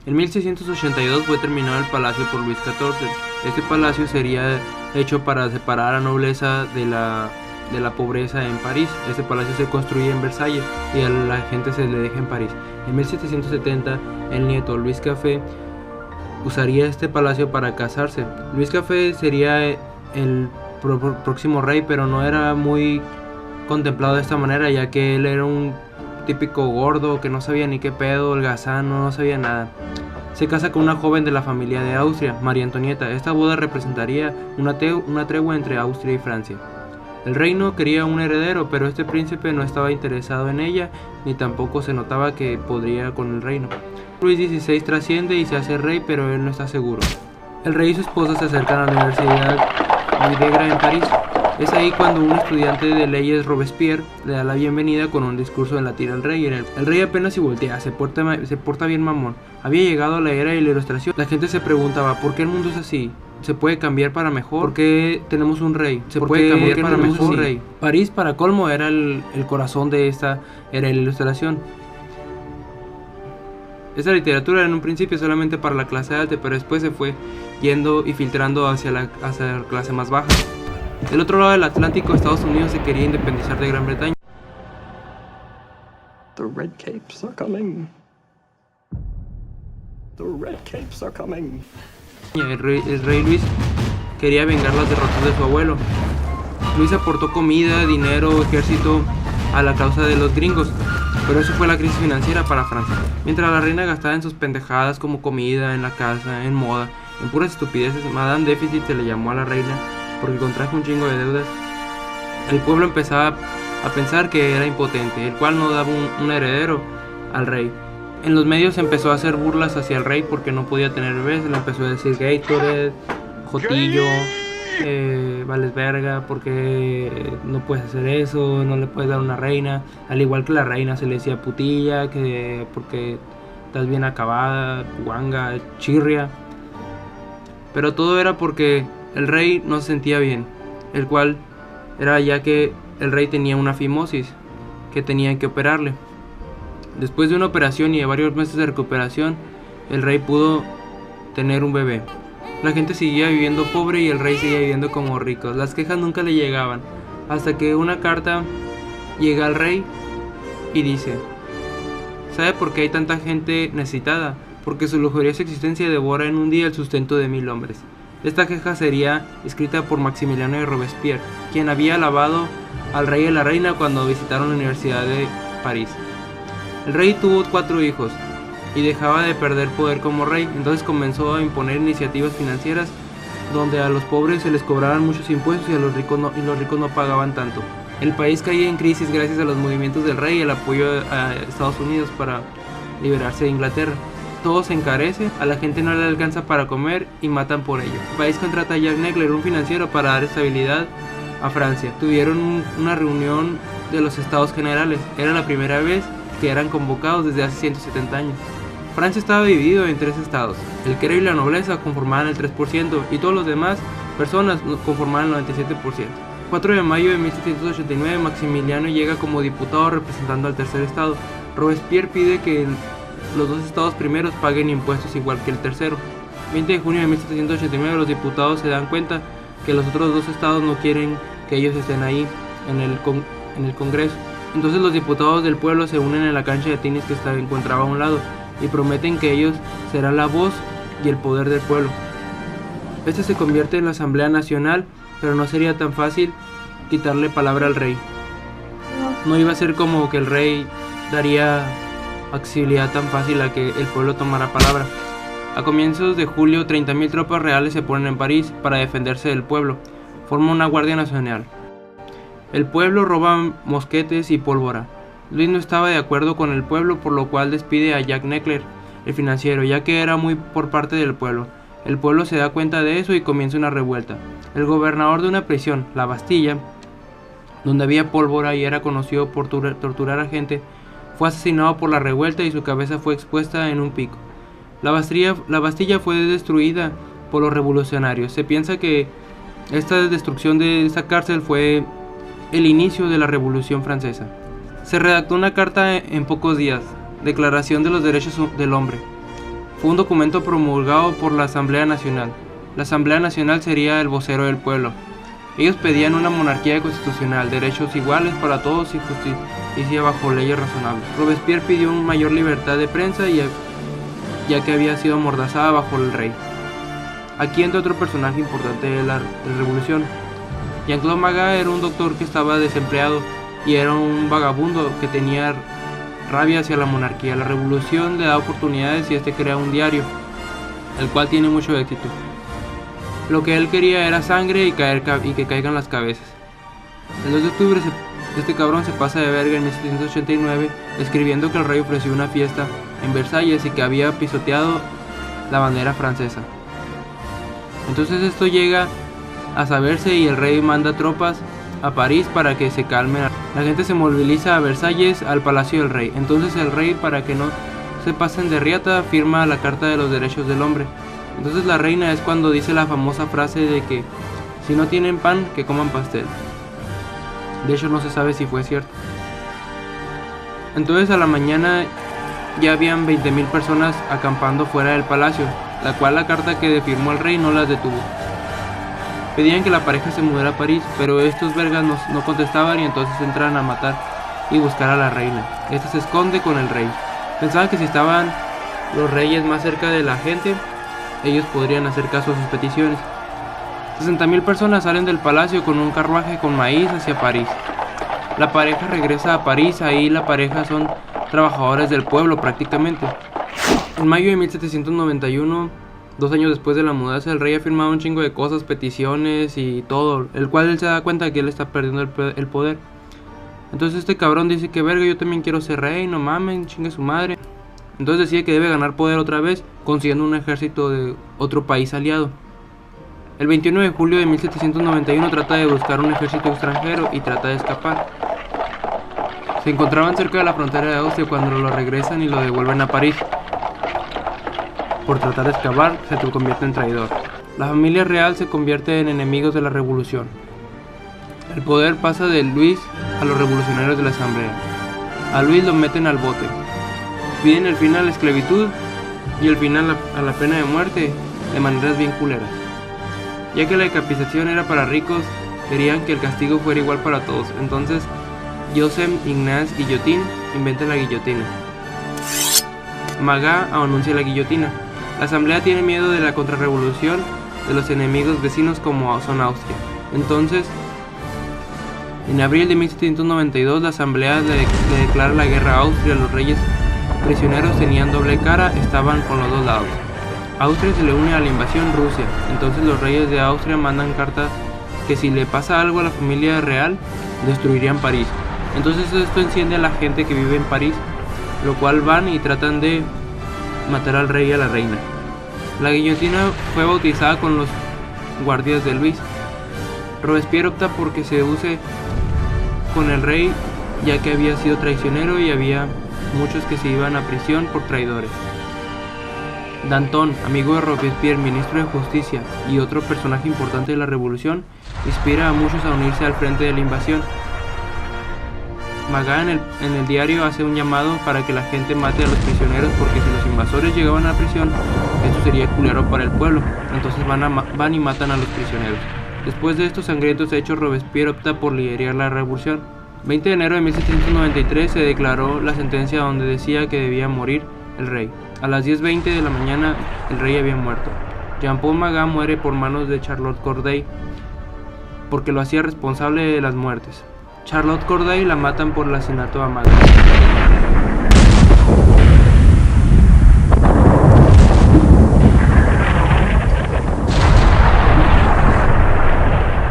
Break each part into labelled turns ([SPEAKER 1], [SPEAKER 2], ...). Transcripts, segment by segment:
[SPEAKER 1] En 1682 fue terminado el palacio por Luis XIV. Este palacio sería hecho para separar a la nobleza de la pobreza en París. Este palacio se construye en Versalles y a la gente se le deja en París. En 1770 el nieto Luis Café usaría este palacio para casarse. Luis Café sería el próximo rey, pero no era muy contemplado de esta manera, ya que él era un típico gordo que no sabía ni qué pedo, holgazán, no sabía nada. Se casa con una joven de la familia de Austria, María Antonieta. Esta boda representaría una tregua entre Austria y Francia. El reino quería un heredero, pero este príncipe no estaba interesado en ella, ni tampoco se notaba que podría con el reino. Luis XVI trasciende y se hace rey, pero él no está seguro. El rey y su esposa se acercan a la Universidad Louis en París. Es ahí cuando un estudiante de leyes, Robespierre, le da la bienvenida con un discurso en latín al rey. El rey apenas si voltea, se porta bien mamón. Había llegado la era de la Ilustración. La gente se preguntaba, ¿por qué el mundo es así? ¿Se puede cambiar para mejor? ¿Por qué tenemos un rey? ¿Se puede cambiar para mejor rey? París, para colmo, era el corazón de esta era de la Ilustración. Esta literatura era en un principio solamente para la clase alta, pero después se fue yendo y filtrando hacia la clase más baja. Del otro lado del Atlántico, Estados Unidos se quería independizar de Gran Bretaña.
[SPEAKER 2] The red capes are coming. The red capes are coming.
[SPEAKER 1] El rey Luis quería vengar las derrotas de su abuelo. Luis aportó comida, dinero, ejército a la causa de los gringos, pero eso fue la crisis financiera para Francia. Mientras la reina gastaba en sus pendejadas como comida, en la casa, en moda, en puras estupideces, Madame Déficit se le llamó a la reina porque contrajo un chingo de deudas. El pueblo empezaba a pensar que era impotente, el cual no daba un heredero al rey. En los medios empezó a hacer burlas hacia el rey porque no podía tener bebés. Le empezó a decir Gatorade, Jotillo, vales verga, porque no puedes hacer eso, no le puedes dar una reina. Al igual que la reina se le decía putilla, que porque estás bien acabada, guanga, chirria. Pero todo era porque el rey no se sentía bien, el cual era ya que el rey tenía una fimosis que tenían que operarle. Después de una operación y de varios meses de recuperación, el rey pudo tener un bebé. La gente seguía viviendo pobre y el rey seguía viviendo como rico. Las quejas nunca le llegaban, hasta que una carta llega al rey y dice: ¿sabe por qué hay tanta gente necesitada? Porque su lujuriosa existencia devora en un día el sustento de 1000 hombres. Esta queja sería escrita por Maximiliano de Robespierre, quien había alabado al rey y a la reina cuando visitaron la Universidad de París. El rey tuvo 4 hijos y dejaba de perder poder como rey, entonces comenzó a imponer iniciativas financieras donde a los pobres se les cobraban muchos impuestos y los ricos no pagaban tanto. El país caía en crisis gracias a los movimientos del rey y el apoyo a Estados Unidos para liberarse de Inglaterra. Todo se encarece, a la gente no le alcanza para comer y matan por ello. El país contrata a Jacques Necker, un financiero, para dar estabilidad a Francia. Tuvieron una reunión de los Estados Generales. Era la primera vez que eran convocados desde hace 170 años. Francia estaba dividido en 3 estados. El clero y la nobleza conformaban el 3% y todos los demás personas conformaban el 97%. 4 de mayo de 1789, Maximiliano llega como diputado representando al tercer estado. Robespierre pide que los 2 estados primeros paguen impuestos igual que el tercero. 20 de junio de 1789, los diputados se dan cuenta que los otros 2 estados no quieren que ellos estén ahí en el Congreso. Entonces los diputados del pueblo se unen en la cancha de tenis que se encontraba a un lado y prometen que ellos serán la voz y el poder del pueblo. Este se convierte en la Asamblea Nacional, pero no sería tan fácil quitarle palabra al rey. No iba a ser como que el rey daría accesibilidad tan fácil a que el pueblo tomara palabra. A comienzos de julio, 30.000 tropas reales se ponen en París para defenderse del pueblo. Forma una guardia nacional. El pueblo roba mosquetes y pólvora. Luis no estaba de acuerdo con el pueblo, por lo cual despide a Jacques Necker, el financiero, ya que era muy por parte del pueblo. El pueblo se da cuenta de eso y comienza una revuelta. El gobernador de una prisión, la Bastilla, donde había pólvora y era conocido por torturar a gente, fue asesinado por la revuelta y su cabeza fue expuesta en un pico. La Bastilla fue destruida por los revolucionarios. Se piensa que esta destrucción de esta cárcel fue el inicio de la Revolución Francesa. Se redactó una carta en pocos días, Declaración de los Derechos del Hombre. Fue un documento promulgado por la Asamblea Nacional. La Asamblea Nacional sería el vocero del pueblo. Ellos pedían una monarquía constitucional, derechos iguales para todos y justicia bajo leyes razonables. Robespierre pidió una mayor libertad de prensa ya que había sido amordazada bajo el rey. Aquí entra otro personaje importante de la revolución. Jean-Claude Magat era un doctor que estaba desempleado y era un vagabundo que tenía rabia hacia la monarquía. La revolución le da oportunidades y crea un diario, el cual tiene mucho éxito. Lo que él quería era sangre y que caigan las cabezas. El 2 de octubre este cabrón se pasa de verga en 1789 escribiendo que el rey ofreció una fiesta en Versalles y que había pisoteado la bandera francesa. Entonces esto llega a saberse y el rey manda tropas a París para que se calmen. La gente se moviliza a Versalles, al palacio del rey. Entonces el rey, para que no se pasen de riata, firma la Carta de los Derechos del Hombre. Entonces la reina es cuando dice la famosa frase de que si no tienen pan, que coman pastel. De hecho no se sabe si fue cierto. Entonces a la mañana ya habían 20,000 personas acampando fuera del palacio, la cual la carta que firmó el rey no las detuvo. Pedían que la pareja se mudara a París, pero estos vergas no contestaban y entonces entran a matar y buscar a la reina. Esta se esconde con el rey. Pensaban que si estaban los reyes más cerca de la gente, ellos podrían hacer caso a sus peticiones. 60,000 personas salen del palacio con un carruaje con maíz hacia París. La pareja regresa a París, ahí la pareja son trabajadores del pueblo prácticamente. En mayo de 1791, 2 años después de la mudanza, el rey ha firmado un chingo de cosas, peticiones y todo, el cual él se da cuenta de que él está perdiendo el poder. Entonces este cabrón dice que verga, yo también quiero ser rey, no mamen, chingue su madre. Entonces decide que debe ganar poder otra vez, consiguiendo un ejército de otro país aliado. El 21 de julio de 1791 trata de buscar un ejército extranjero y trata de escapar. Se encontraban cerca de la frontera de Austria cuando lo regresan y lo devuelven a París. Por tratar de escapar, se convierte en traidor. La familia real se convierte en enemigos de la revolución. El poder pasa de Luis a los revolucionarios de la asamblea. A Luis lo meten al bote. Piden el fin a la esclavitud y el final a la pena de muerte de maneras bien culeras. Ya que la decapitación era para ricos, querían que el castigo fuera igual para todos. Entonces, Joseph Ignace Guillotin inventa la guillotina. Magat anuncia la guillotina. La asamblea tiene miedo de la contrarrevolución de los enemigos vecinos como son Austria. Entonces, en abril de 1792 la asamblea le declara la guerra a Austria. Los reyes prisioneros tenían doble cara, estaban con los dos lados. Austria se le une a la invasión Rusia. Entonces los reyes de Austria mandan cartas que si le pasa algo a la familia real, destruirían París. Entonces esto enciende a la gente que vive en París, lo cual van y tratan de matar al rey y a la reina. La guillotina fue bautizada con los guardias de Luis. Robespierre opta porque se use con el rey, ya que había sido traicionero y había muchos que se iban a prisión por traidores. Danton, amigo de Robespierre, ministro de Justicia y otro personaje importante de la revolución, inspira a muchos a unirse al frente de la invasión. Magat en el diario hace un llamado para que la gente mate a los prisioneros, porque si los invasores llegaban a la prisión, esto sería culero para el pueblo. Entonces van y matan a los prisioneros. Después de estos sangrientos hechos, Robespierre opta por liderar la revolución. 20 de enero de 1793 se declaró la sentencia donde decía que debía morir el rey. A las 10:20 de la mañana el rey había muerto. Jean-Paul Magat muere por manos de Charlotte Corday, porque lo hacía responsable de las muertes. Charlotte Corday la matan por el asesinato a Magat.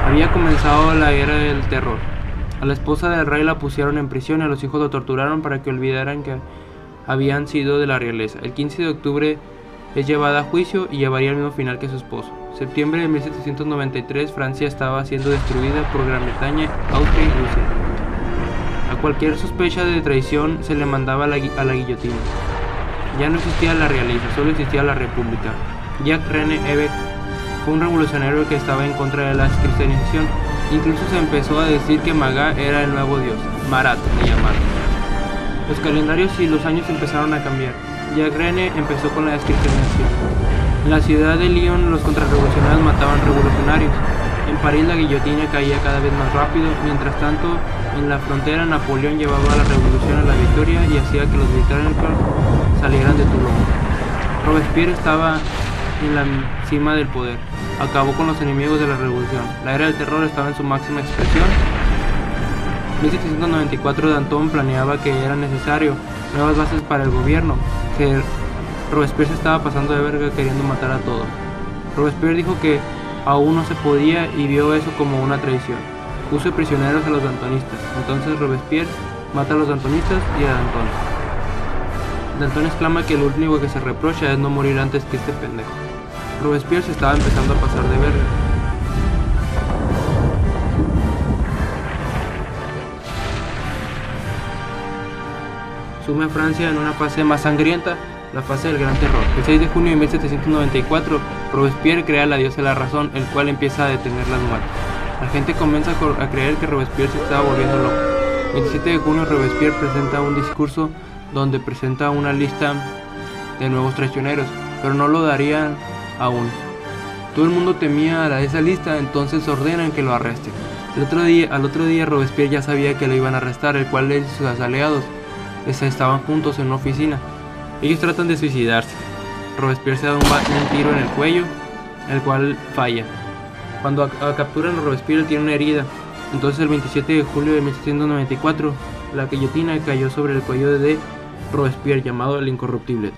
[SPEAKER 1] Había comenzado la era del terror. A la esposa del rey la pusieron en prisión y a los hijos lo torturaron para que olvidaran que habían sido de la realeza. El 15 de octubre es llevada a juicio y llevaría el mismo final que su esposo. Septiembre de 1793, Francia estaba siendo destruida por Gran Bretaña, Austria y Rusia. A cualquier sospecha de traición se le mandaba a la guillotina. Ya no existía la realeza, solo existía la república. Jacques-René Évêque fue un revolucionario que estaba en contra de la cristianización. Incluso se empezó a decir que Magat era el nuevo dios, Marat le llamaron. Los calendarios y los años empezaron a cambiar. Jacques Rene empezó con la discriminación. En la ciudad de Lyon los contrarrevolucionarios mataban revolucionarios. En París la guillotina caía cada vez más rápido. Mientras tanto, en la frontera Napoleón llevaba a la revolución a la victoria y hacía que los británicos salieran de Toulon. Robespierre estaba en la cima del poder. Acabó con los enemigos de la revolución. La era del terror estaba en su máxima expresión. En 1794 Danton planeaba que era necesario nuevas bases para el gobierno, que Robespierre se estaba pasando de verga queriendo matar a todos. Robespierre dijo que aún no se podía y vio eso como una traición. Puso de prisioneros a los dantonistas. Entonces Robespierre mata a los dantonistas y a Danton. Danton exclama que lo único que se reprocha es no morir antes que este pendejo. Robespierre se estaba empezando a pasar de verga. Sume a Francia en una fase más sangrienta, la fase del Gran Terror. El 6 de junio de 1794, Robespierre crea la diosa de la razón, el cual empieza a detener las muertes. La gente comienza a creer que Robespierre se estaba volviendo loco. El 27 de junio, Robespierre presenta un discurso donde presenta una lista de nuevos traicioneros, pero no lo darían aún. Todo el mundo temía a esa lista, entonces ordenan que lo arresten. Al otro día Robespierre ya sabía que lo iban a arrestar, el cual él y sus aliados estaban juntos en una oficina. Ellos tratan de suicidarse. Robespierre se da un tiro en el cuello, el cual falla. Cuando capturan a Robespierre tiene una herida. Entonces el 27 de julio de 1794, la guillotina cayó sobre el cuello de Robespierre, llamado el Incorruptible.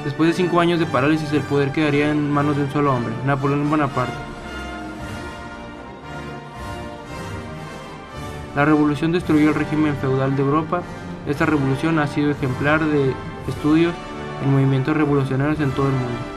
[SPEAKER 1] Después de 5 años de parálisis, el poder quedaría en manos de un solo hombre, Napoleón Bonaparte. La revolución destruyó el régimen feudal de Europa. Esta revolución ha sido ejemplar de estudios en movimientos revolucionarios en todo el mundo.